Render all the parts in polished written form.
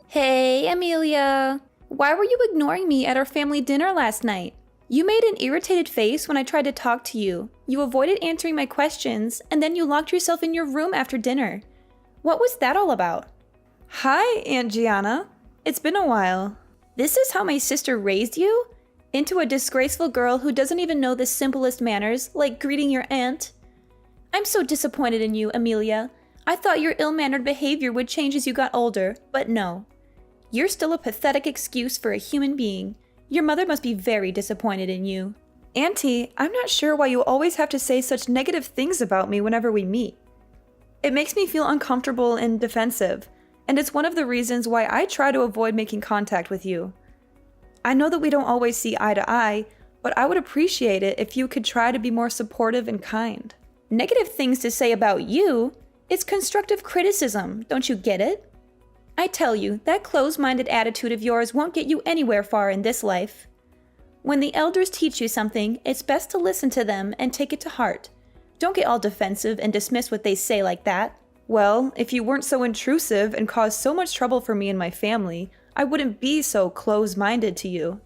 Hey, Amelia. Why were you ignoring me at our family dinner last night? You made an irritated face when I tried to talk to you. You avoided answering my questions, and then you locked yourself in your room after dinner. What was that all about? Hi, Aunt Gianna. It's been a while. This is how my sister raised you? Into a disgraceful girl who doesn't even know the simplest manners, like greeting your aunt? I'm so disappointed in you, Amelia. I thought your ill-mannered behavior would change as you got older, but no. You're still a pathetic excuse for a human being. Your mother must be very disappointed in you. Auntie, I'm not sure why you always have to say such negative things about me whenever we meet. It makes me feel uncomfortable and defensive, and it's one of the reasons why I try to avoid making contact with you. I know that we don't always see eye to eye, but I would appreciate it if you could try to be more supportive and kind. Negative things to say about you? It's constructive criticism, don't you get it? I tell you, that closed-minded attitude of yours won't get you anywhere far in this life. When the elders teach you something, it's best to listen to them and take it to heart. Don't get all defensive and dismiss what they say like that. Well, if you weren't so intrusive and caused so much trouble for me and my family, I wouldn't be so close-minded to you.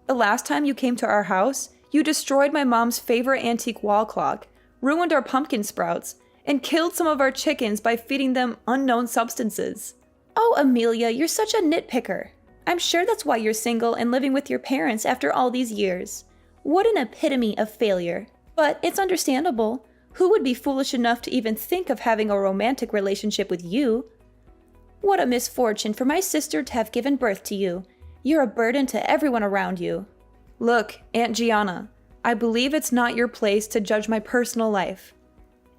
The last time you came to our house, you destroyed my mom's favorite antique wall clock, ruined our pumpkin sprouts, and killed some of our chickens by feeding them unknown substances. Oh, Amelia, you're such a nitpicker. I'm sure that's why you're single and living with your parents after all these years. What an epitome of failure. But it's understandable. Who would be foolish enough to even think of having a romantic relationship with you? What a misfortune for my sister to have given birth to you. You're a burden to everyone around you. Look, Aunt Gianna, I believe it's not your place to judge my personal life.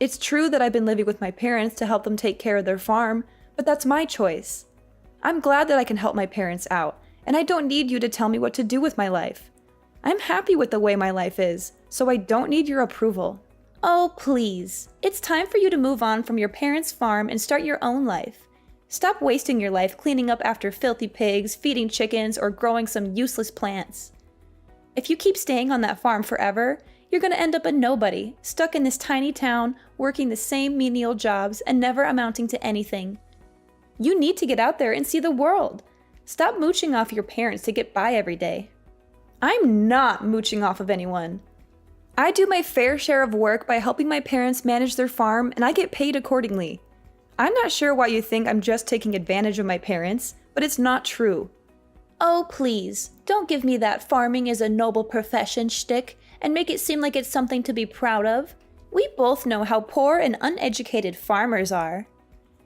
It's true that I've been living with my parents to help them take care of their farm, but that's my choice. I'm glad that I can help my parents out, and I don't need you to tell me what to do with my life. I'm happy with the way my life is, so I don't need your approval. Oh, please. It's time for you to move on from your parents' farm and start your own life. Stop wasting your life cleaning up after filthy pigs, feeding chickens, or growing some useless plants. If you keep staying on that farm forever, you're going to end up a nobody, stuck in this tiny town, working the same menial jobs and never amounting to anything. You need to get out there and see the world. Stop mooching off your parents to get by every day. I'm not mooching off of anyone. I do my fair share of work by helping my parents manage their farm, and I get paid accordingly. I'm not sure why you think I'm just taking advantage of my parents, but it's not true. Oh, please, don't give me that farming is a noble profession shtick and make it seem like it's something to be proud of. We both know how poor and uneducated farmers are.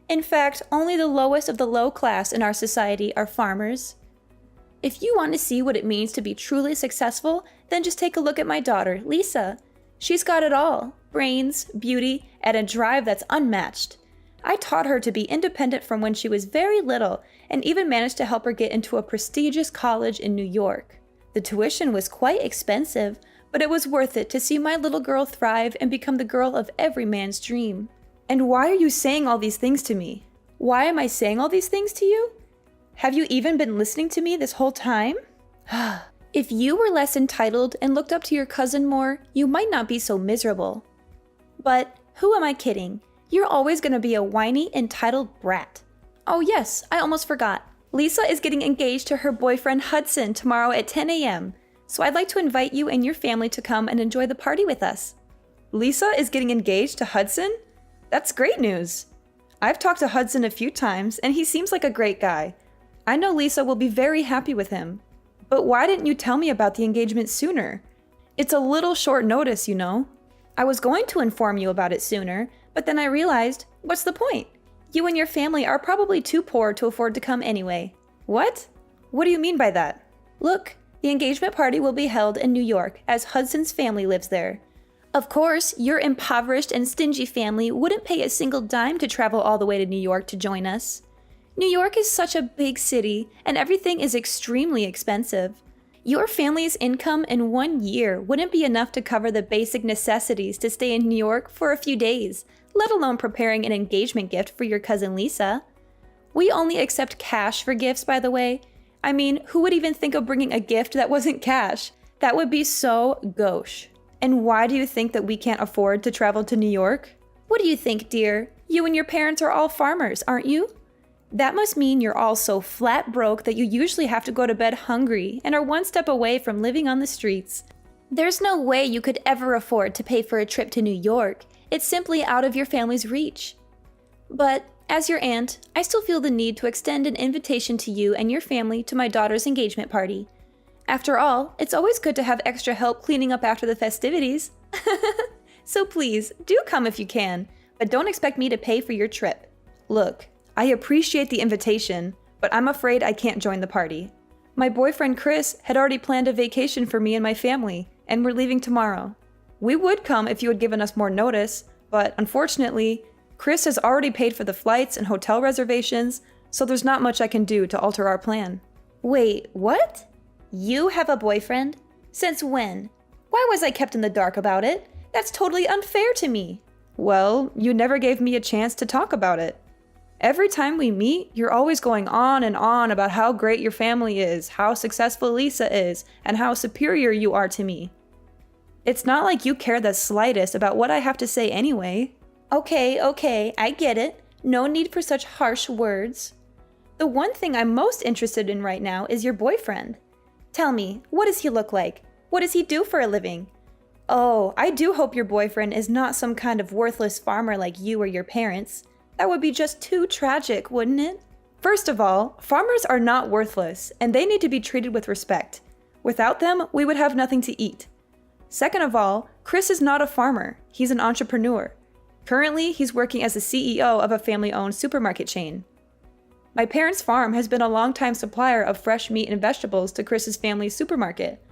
In fact, only the lowest of the low class in our society are farmers. If you want to see what it means to be truly successful, then just take a look at my daughter, Lisa. She's got it all: brains, beauty, and a drive that's unmatched. I taught her to be independent from when she was very little, and even managed to help her get into a prestigious college in New York. The tuition was quite expensive, but it was worth it to see my little girl thrive and become the girl of every man's dream. And why are you saying all these things to me? Why am I saying all these things to you? Have you even been listening to me this whole time? If you were less entitled and looked up to your cousin more, you might not be so miserable. But who am I kidding? You're always going to be a whiny, entitled brat. Oh yes, I almost forgot. Lisa is getting engaged to her boyfriend Hudson tomorrow at 10 a.m. So I'd like to invite you and your family to come and enjoy the party with us. Lisa is getting engaged to Hudson? That's great news. I've talked to Hudson a few times, and he seems like a great guy. I know Lisa will be very happy with him. But why didn't you tell me about the engagement sooner? It's a little short notice, you know. I was going to inform you about it sooner, but then I realized, what's the point? You and your family are probably too poor to afford to come anyway. What? What do you mean by that? Look, the engagement party will be held in New York, as Hudson's family lives there. Of course, your impoverished and stingy family wouldn't pay a single dime to travel all the way to New York to join us. New York is such a big city, and everything is extremely expensive. Your family's income in 1 year wouldn't be enough to cover the basic necessities to stay in New York for a few days, let alone preparing an engagement gift for your cousin Lisa. We only accept cash for gifts, by the way. I mean, who would even think of bringing a gift that wasn't cash? That would be so gauche. And why do you think that we can't afford to travel to New York? What do you think, dear? You and your parents are all farmers, aren't you? That must mean you're all so flat broke that you usually have to go to bed hungry and are one step away from living on the streets. There's no way you could ever afford to pay for a trip to New York. It's simply out of your family's reach. But as your aunt, I still feel the need to extend an invitation to you and your family to my daughter's engagement party. After all, it's always good to have extra help cleaning up after the festivities. So please, do come if you can, but don't expect me to pay for your trip. Look, I appreciate the invitation, but I'm afraid I can't join the party. My boyfriend Chris had already planned a vacation for me and my family, and we're leaving tomorrow. We would come if you had given us more notice, but unfortunately, Chris has already paid for the flights and hotel reservations, so there's not much I can do to alter our plan. Wait, what? You have a boyfriend? Since when? Why was I kept in the dark about it? That's totally unfair to me. Well, you never gave me a chance to talk about it. Every time we meet, you're always going on and on about how great your family is, how successful Lisa is, and how superior you are to me. It's not like you care the slightest about what I have to say anyway. Okay, I get it. No need for such harsh words. The one thing I'm most interested in right now is your boyfriend. Tell me, what does he look like? What does he do for a living? Oh, I do hope your boyfriend is not some kind of worthless farmer like you or your parents. That would be just too tragic, wouldn't it? First of all, farmers are not worthless, and they need to be treated with respect. Without them, we would have nothing to eat. Second of all, Chris is not a farmer, he's an entrepreneur. Currently, he's working as the CEO of a family-owned supermarket chain. My parents' farm has been a long-time supplier of fresh meat and vegetables to Chris's family's supermarket.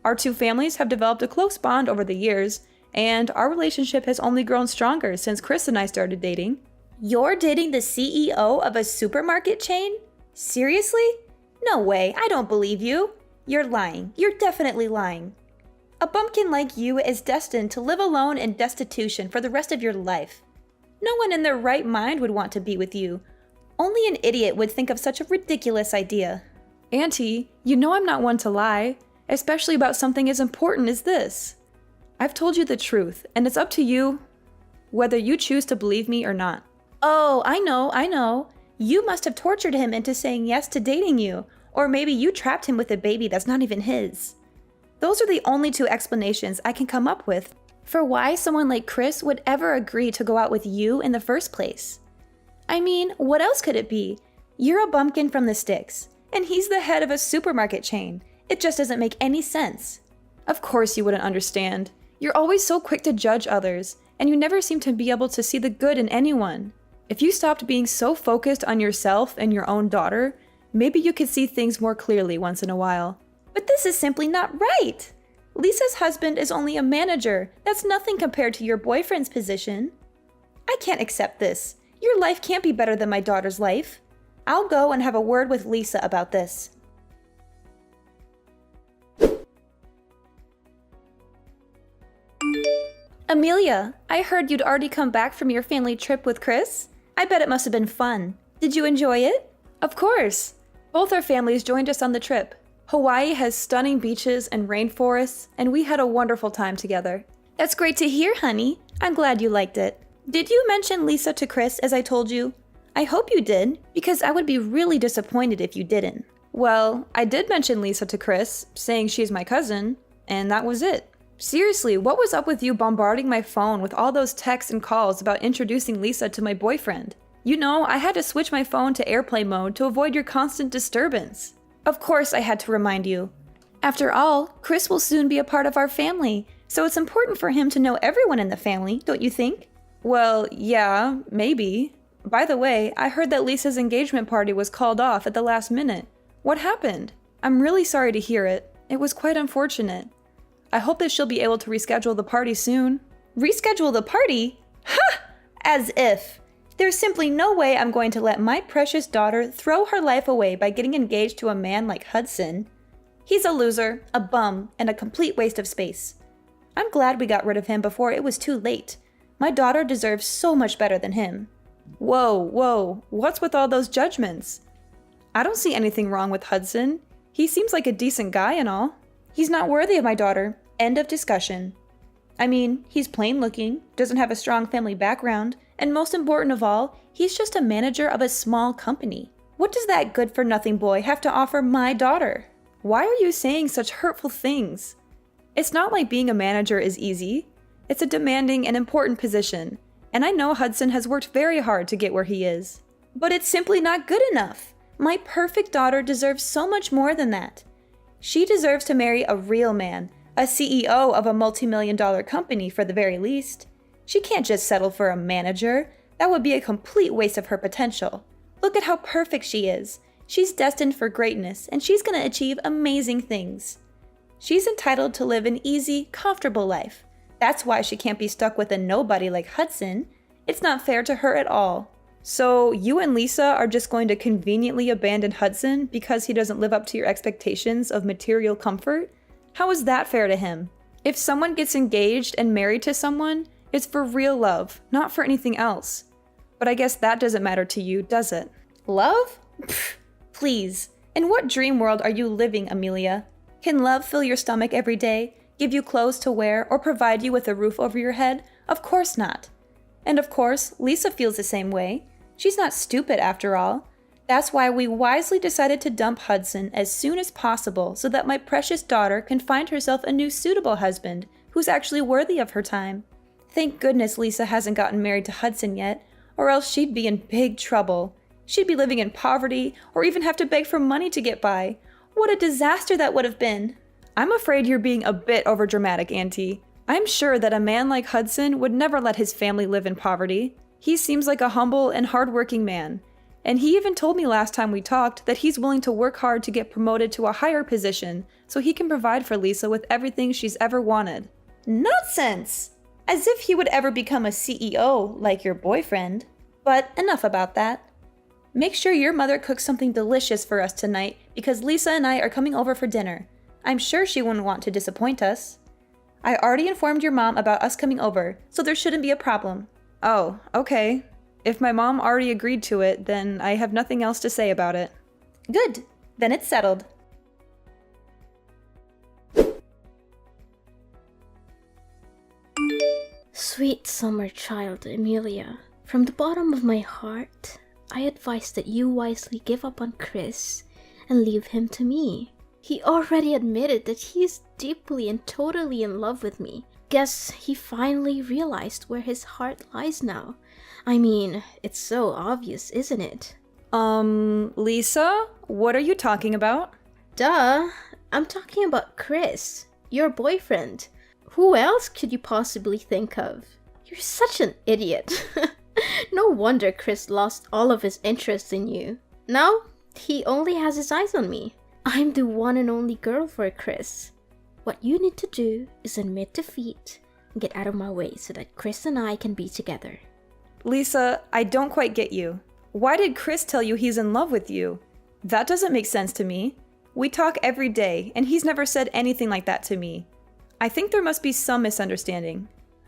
Our two families have developed a close bond over the years, and our relationship has only grown stronger since Chris and I started dating. You're dating the CEO of a supermarket chain? Seriously? No way, I don't believe you. You're lying. You're definitely lying. A bumpkin like you is destined to live alone in destitution for the rest of your life. No one in their right mind would want to be with you. Only an idiot would think of such a ridiculous idea. Auntie, you know I'm not one to lie, especially about something as important as this. I've told you the truth, and it's up to you whether you choose to believe me or not. Oh, I know. You must have tortured him into saying yes to dating you, or maybe you trapped him with a baby that's not even his. Those are the only two explanations I can come up with for why someone like Chris would ever agree to go out with you in the first place. I mean, what else could it be? You're a bumpkin from the sticks, and he's the head of a supermarket chain. It just doesn't make any sense. Of course you wouldn't understand. You're always so quick to judge others, and you never seem to be able to see the good in anyone. If you stopped being so focused on yourself and your own daughter, maybe you could see things more clearly once in a while. But this is simply not right. Lisa's husband is only a manager. That's nothing compared to your boyfriend's position. I can't accept this. Your life can't be better than my daughter's life. I'll go and have a word with Lisa about this. Amelia, I heard you'd already come back from your family trip with Chris. I bet it must have been fun. Did you enjoy it? Of course. Both our families joined us on the trip. Hawaii has stunning beaches and rainforests, and we had a wonderful time together. That's great to hear, honey. I'm glad you liked it. Did you mention Lisa to Chris as I told you? I hope you did, because I would be really disappointed if you didn't. Well, I did mention Lisa to Chris, saying she's my cousin, and that was it. Seriously, what was up with you bombarding my phone with all those texts and calls about introducing Lisa to my boyfriend? You know, I had to switch my phone to airplane mode to avoid your constant disturbance. Of course I had to remind you. After all, Chris will soon be a part of our family, so it's important for him to know everyone in the family, don't you think? Well, yeah, maybe. By the way, I heard that Lisa's engagement party was called off at the last minute. What happened? I'm really sorry to hear it. It was quite unfortunate. I hope that she'll be able to reschedule the party soon. Reschedule the party? Ha! As if. There's simply no way I'm going to let my precious daughter throw her life away by getting engaged to a man like Hudson. He's a loser, a bum, and a complete waste of space. I'm glad we got rid of him before it was too late. My daughter deserves so much better than him. Whoa, what's with all those judgments? I don't see anything wrong with Hudson. He seems like a decent guy and all. He's not worthy of my daughter. End of discussion. I mean, he's plain looking, doesn't have a strong family background, And most important of all, he's just a manager of a small company. What does that good-for-nothing boy have to offer my daughter? Why are you saying such hurtful things? It's not like being a manager is easy. It's a demanding and important position, and I know Hudson has worked very hard to get where he is. But it's simply not good enough. My perfect daughter deserves so much more than that. She deserves to marry a real man, a CEO of a multi-million-dollar company for the very least. She can't just settle for a manager. That would be a complete waste of her potential. Look at how perfect she is. She's destined for greatness, and she's going to achieve amazing things. She's entitled to live an easy, comfortable life. That's why she can't be stuck with a nobody like Hudson. It's not fair to her at all. So you and Lisa are just going to conveniently abandon Hudson because he doesn't live up to your expectations of material comfort? How is that fair to him? If someone gets engaged and married to someone, it's for real love, not for anything else. But I guess that doesn't matter to you, does it? Love? Pfft, please. In what dream world are you living, Amelia? Can love fill your stomach every day, give you clothes to wear, or provide you with a roof over your head? Of course not. And of course, Lisa feels the same way. She's not stupid after all. That's why we wisely decided to dump Hudson as soon as possible so that my precious daughter can find herself a new suitable husband who's actually worthy of her time. Thank goodness Lisa hasn't gotten married to Hudson yet, or else she'd be in big trouble. She'd be living in poverty, or even have to beg for money to get by. What a disaster that would have been. I'm afraid you're being a bit overdramatic, Auntie. I'm sure that a man like Hudson would never let his family live in poverty. He seems like a humble and hardworking man. And he even told me last time we talked that he's willing to work hard to get promoted to a higher position so he can provide for Lisa with everything she's ever wanted. Nonsense! As if he would ever become a CEO like your boyfriend. But enough about that. Make sure your mother cooks something delicious for us tonight because Lisa and I are coming over for dinner. I'm sure she wouldn't want to disappoint us. I already informed your mom about us coming over, so there shouldn't be a problem. Oh, okay. If my mom already agreed to it, then I have nothing else to say about it. Good. Then it's settled. Sweet summer child, Amelia. From the bottom of my heart, I advise that you wisely give up on Chris and leave him to me. He already admitted that he is deeply and totally in love with me. Guess he finally realized where his heart lies now. I mean, it's so obvious, isn't it? Lisa? What are you talking about? Duh! I'm talking about Chris, your boyfriend. Who else could you possibly think of? You're such an idiot. No wonder Chris lost all of his interest in you. Now, he only has his eyes on me. I'm the one and only girl for Chris. What you need to do is admit defeat and get out of my way so that Chris and I can be together. Lisa, I don't quite get you. Why did Chris tell you he's in love with you? That doesn't make sense to me. We talk every day, and he's never said anything like that to me. I think there must be some misunderstanding.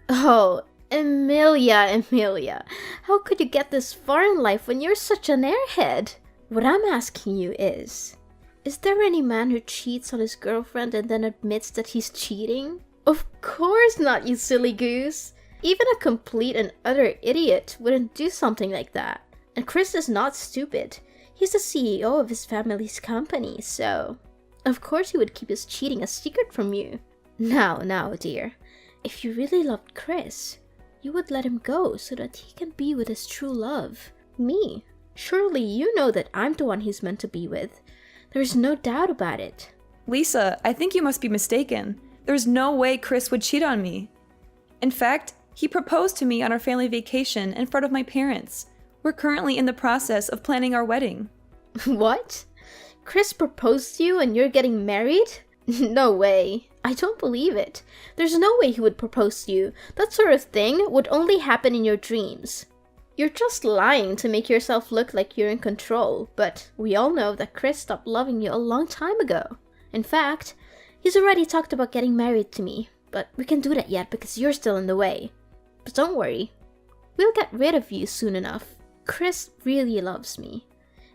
Oh, Amelia, how could you get this far in life when you're such an airhead? What I'm asking you is there any man who cheats on his girlfriend and then admits that he's cheating? Of course not, you silly goose. Even a complete and utter idiot wouldn't do something like that. And Chris is not stupid. He's the CEO of his family's company, so of course he would keep his cheating a secret from you. Now, dear, if you really loved Chris, you would let him go so that he can be with his true love, me. Surely you know that I'm the one he's meant to be with. There's no doubt about it. Lisa, I think you must be mistaken. There's no way Chris would cheat on me. In fact, he proposed to me on our family vacation in front of my parents. We're currently in the process of planning our wedding. What? Chris proposed to you and you're getting married? No way. I don't believe it. There's no way he would propose to you. That sort of thing would only happen in your dreams. You're just lying to make yourself look like you're in control, but we all know that Chris stopped loving you a long time ago. In fact, he's already talked about getting married to me, but we can't do that yet because you're still in the way. But don't worry, we'll get rid of you soon enough. Chris really loves me,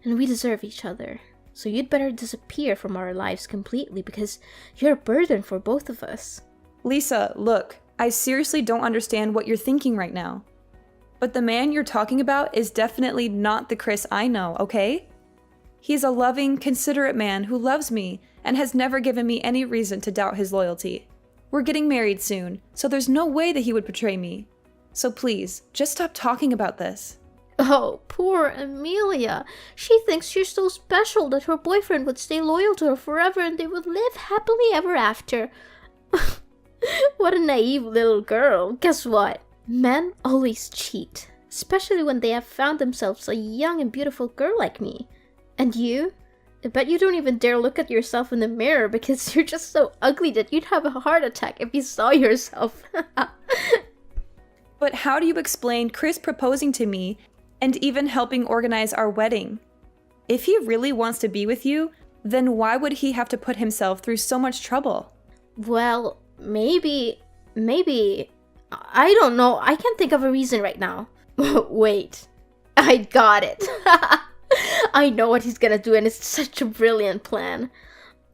and we deserve each other. So you'd better disappear from our lives completely because you're a burden for both of us. Lisa, look, I seriously don't understand what you're thinking right now. But the man you're talking about is definitely not the Chris I know, okay? He's a loving, considerate man who loves me and has never given me any reason to doubt his loyalty. We're getting married soon, so there's no way that he would betray me. So please, just stop talking about this. Oh, poor Amelia. She thinks she's so special that her boyfriend would stay loyal to her forever and they would live happily ever after. What a naive little girl. Guess what? Men always cheat, especially when they have found themselves a young and beautiful girl like me. And you? I bet you don't even dare look at yourself in the mirror because you're just so ugly that you'd have a heart attack if you saw yourself. But how do you explain Chris proposing to me and even helping organize our wedding? If he really wants to be with you, then why would he have to put himself through so much trouble? Well, maybe, I don't know. I can't think of a reason right now. Wait, I got it. I know what he's gonna do, and it's such a brilliant plan.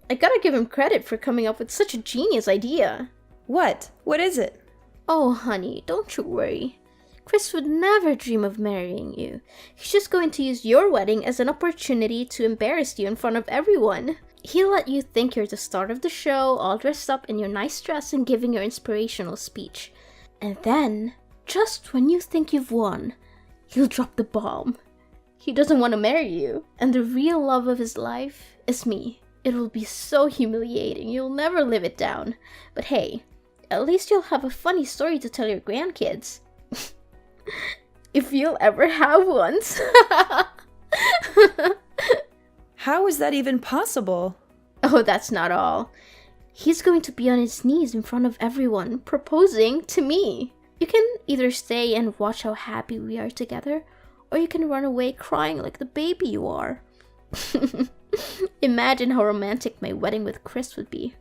I gotta give him credit for coming up with such a genius idea. What? What is it? Oh, honey, don't you worry. Chris would never dream of marrying you. He's just going to use your wedding as an opportunity to embarrass you in front of everyone. He'll let you think you're the star of the show, all dressed up in your nice dress and giving your inspirational speech. And then, just when you think you've won, he'll drop the bomb. He doesn't want to marry you, and the real love of his life is me. It will be so humiliating, you'll never live it down. But hey, at least you'll have a funny story to tell your grandkids. If you'll ever have one. How is that even possible? Oh, that's not all. He's going to be on his knees in front of everyone, proposing to me. You can either stay and watch how happy we are together, or you can run away crying like the baby you are. Imagine how romantic my wedding with Chris would be.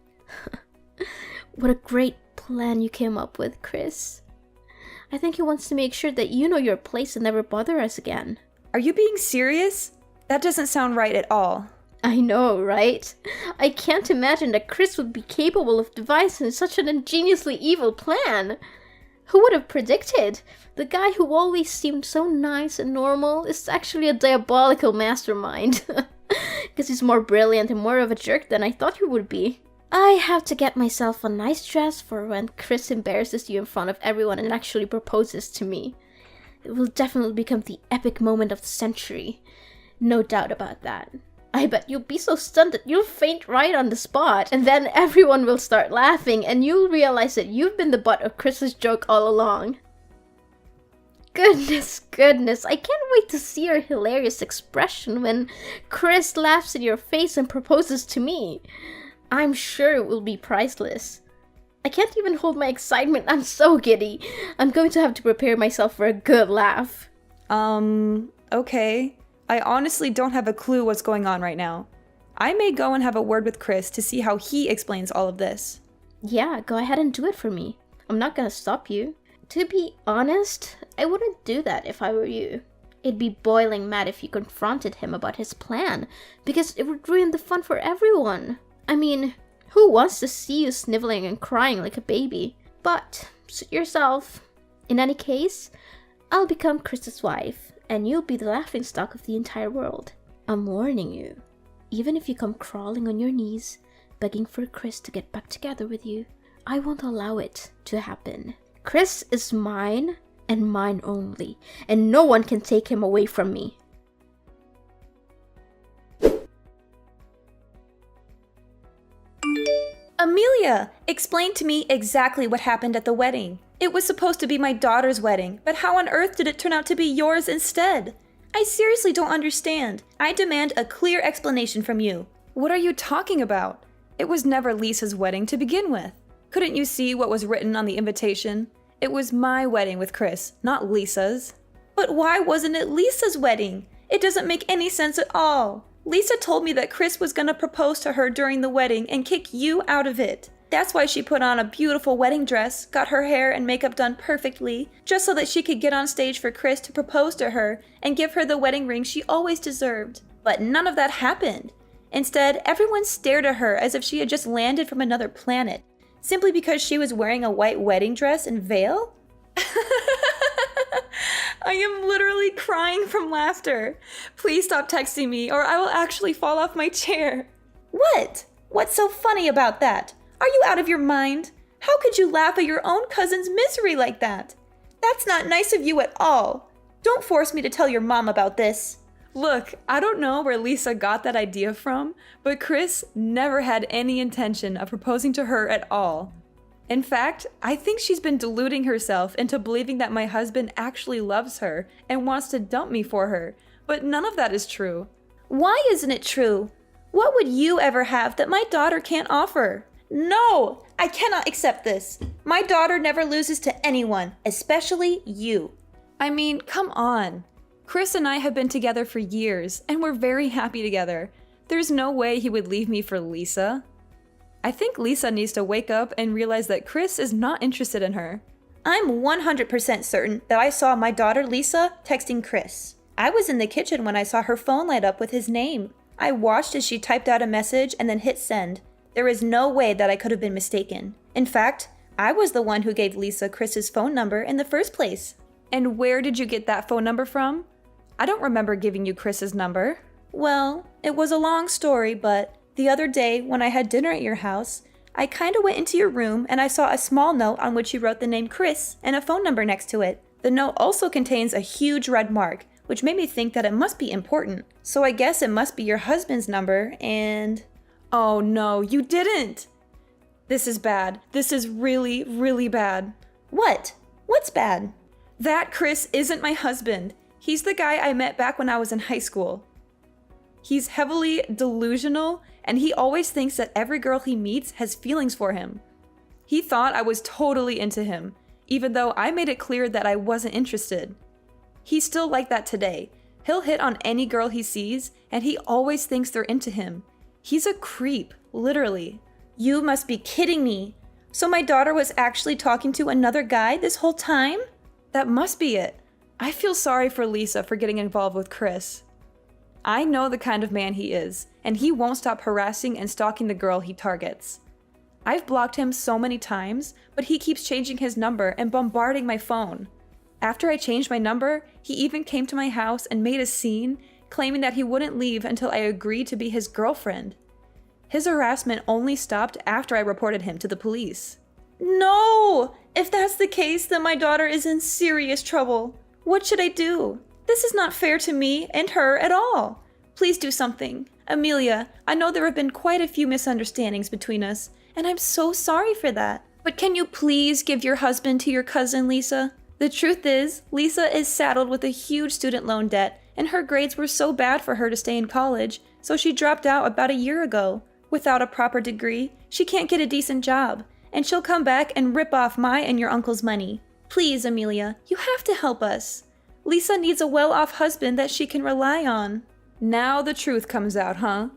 What a great plan you came up with, Chris. I think he wants to make sure that you know your place and never bother us again. Are you being serious? That doesn't sound right at all. I know, right? I can't imagine that Chris would be capable of devising such an ingeniously evil plan. Who would have predicted? The guy who always seemed so nice and normal is actually a diabolical mastermind. Because he's more brilliant and more of a jerk than I thought he would be. I have to get myself a nice dress for when Chris embarrasses you in front of everyone and actually proposes to me. It will definitely become the epic moment of the century. No doubt about that. I bet you'll be so stunned that you'll faint right on the spot, and then everyone will start laughing, and you'll realize that you've been the butt of Chris's joke all along. Goodness, I can't wait to see your hilarious expression when Chris laughs in your face and proposes to me. I'm sure it will be priceless. I can't even hold my excitement, I'm so giddy. I'm going to have to prepare myself for a good laugh. Okay. I honestly don't have a clue what's going on right now. I may go and have a word with Chris to see how he explains all of this. Yeah, go ahead and do it for me. I'm not gonna stop you. To be honest, I wouldn't do that if I were you. It'd be boiling mad if you confronted him about his plan, because it would ruin the fun for everyone. I mean, who wants to see you sniveling and crying like a baby? But, suit yourself. In any case, I'll become Chris's wife, and you'll be the laughingstock of the entire world. I'm warning you. Even if you come crawling on your knees, begging for Chris to get back together with you, I won't allow it to happen. Chris is mine, and mine only, and no one can take him away from me. Amelia, explain to me exactly what happened at the wedding. It was supposed to be my daughter's wedding, but how on earth did it turn out to be yours instead? I seriously don't understand. I demand a clear explanation from you. What are you talking about? It was never Lisa's wedding to begin with. Couldn't you see what was written on the invitation? It was my wedding with Chris, not Lisa's. But why wasn't it Lisa's wedding? It doesn't make any sense at all. Lisa told me that Chris was gonna propose to her during the wedding and kick you out of it. That's why she put on a beautiful wedding dress, got her hair and makeup done perfectly, just so that she could get on stage for Chris to propose to her and give her the wedding ring she always deserved. But none of that happened. Instead, everyone stared at her as if she had just landed from another planet, simply because she was wearing a white wedding dress and veil? I am literally crying from laughter. Please stop texting me or I will actually fall off my chair. What? What's so funny about that? Are you out of your mind? How could you laugh at your own cousin's misery like that? That's not nice of you at all. Don't force me to tell your mom about this. Look, I don't know where Lisa got that idea from, but Chris never had any intention of proposing to her at all. In fact, I think she's been deluding herself into believing that my husband actually loves her and wants to dump me for her, but none of that is true. Why isn't it true? What would you ever have that my daughter can't offer? No, I cannot accept this. My daughter never loses to anyone, especially you. I mean, come on. Chris and I have been together for years, and we're very happy together. There's no way he would leave me for Lisa. I think Lisa needs to wake up and realize that Chris is not interested in her. I'm 100% certain that I saw my daughter Lisa texting Chris. I was in the kitchen when I saw her phone light up with his name. I watched as she typed out a message and then hit send. There is no way that I could have been mistaken. In fact, I was the one who gave Lisa Chris's phone number in the first place. And where did you get that phone number from? I don't remember giving you Chris's number. Well, it was a long story, but the other day when I had dinner at your house, I kinda went into your room and I saw a small note on which you wrote the name Chris and a phone number next to it. The note also contains a huge red mark, which made me think that it must be important. So I guess it must be your husband's number and... Oh no, you didn't! This is bad. This is really, really bad. What? What's bad? That Chris isn't my husband. He's the guy I met back when I was in high school. He's heavily delusional, and he always thinks that every girl he meets has feelings for him. He thought I was totally into him, even though I made it clear that I wasn't interested. He's still like that today. He'll hit on any girl he sees, and he always thinks they're into him. He's a creep, literally. You must be kidding me. So my daughter was actually talking to another guy this whole time? That must be it. I feel sorry for Lisa for getting involved with Chris. I know the kind of man he is, and he won't stop harassing and stalking the girl he targets. I've blocked him so many times, but he keeps changing his number and bombarding my phone. After I changed my number, he even came to my house and made a scene, claiming that he wouldn't leave until I agreed to be his girlfriend. His harassment only stopped after I reported him to the police. No! If that's the case, then my daughter is in serious trouble. What should I do? This is not fair to me and her at all. Please do something. Amelia, I know there have been quite a few misunderstandings between us, and I'm so sorry for that. But can you please give your husband to your cousin, Lisa? The truth is, Lisa is saddled with a huge student loan debt, and her grades were so bad for her to stay in college, so she dropped out about a year ago. Without a proper degree, she can't get a decent job, and she'll come back and rip off my and your uncle's money. Please, Amelia, you have to help us. Lisa needs a well-off husband that she can rely on. Now the truth comes out, huh?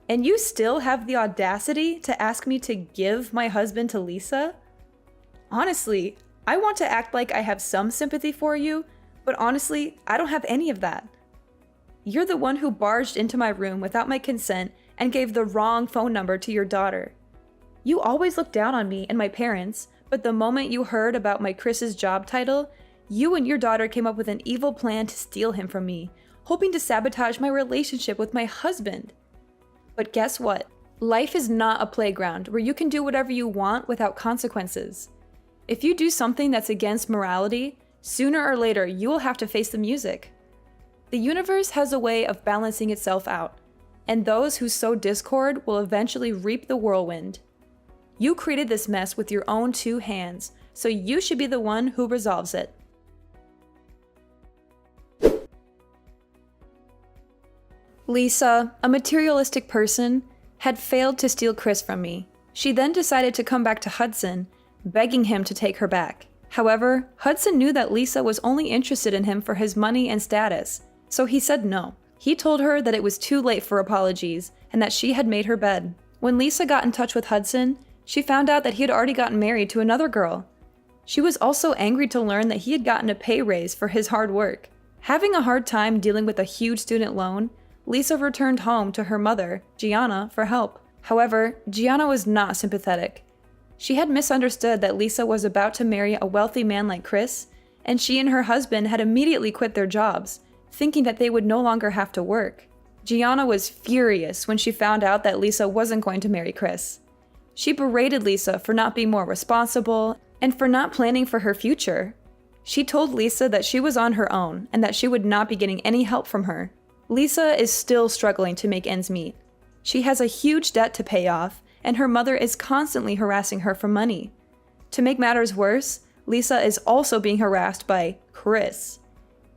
And you still have the audacity to ask me to give my husband to Lisa? Honestly, I want to act like I have some sympathy for you, but honestly, I don't have any of that. You're the one who barged into my room without my consent and gave the wrong phone number to your daughter. You always looked down on me and my parents, but the moment you heard about my Chris's job title, you and your daughter came up with an evil plan to steal him from me, hoping to sabotage my relationship with my husband. But guess what? Life is not a playground where you can do whatever you want without consequences. If you do something that's against morality, sooner or later you will have to face the music. The universe has a way of balancing itself out, and those who sow discord will eventually reap the whirlwind. You created this mess with your own 2 hands, so you should be the one who resolves it. Lisa, a materialistic person, had failed to steal Chris from me. She then decided to come back to Hudson, begging him to take her back. However, Hudson knew that Lisa was only interested in him for his money and status, so he said no. He told her that it was too late for apologies and that she had made her bed. When Lisa got in touch with Hudson, she found out that he had already gotten married to another girl. She was also angry to learn that he had gotten a pay raise for his hard work. Having a hard time dealing with a huge student loan, Lisa returned home to her mother, Gianna, for help. However, Gianna was not sympathetic. She had misunderstood that Lisa was about to marry a wealthy man like Chris, and she and her husband had immediately quit their jobs, thinking that they would no longer have to work. Gianna was furious when she found out that Lisa wasn't going to marry Chris. She berated Lisa for not being more responsible and for not planning for her future. She told Lisa that she was on her own and that she would not be getting any help from her. Lisa is still struggling to make ends meet. She has a huge debt to pay off, and her mother is constantly harassing her for money. To make matters worse, Lisa is also being harassed by Chris.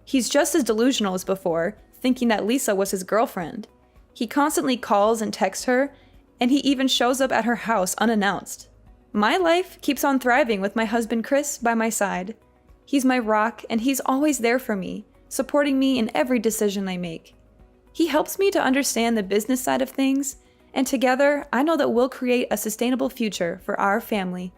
He's just as delusional as before, thinking that Lisa was his girlfriend. He constantly calls and texts her, and he even shows up at her house unannounced. My life keeps on thriving with my husband Chris by my side. He's my rock, and he's always there for me, supporting me in every decision I make. He helps me to understand the business side of things, and together I know that we'll create a sustainable future for our family.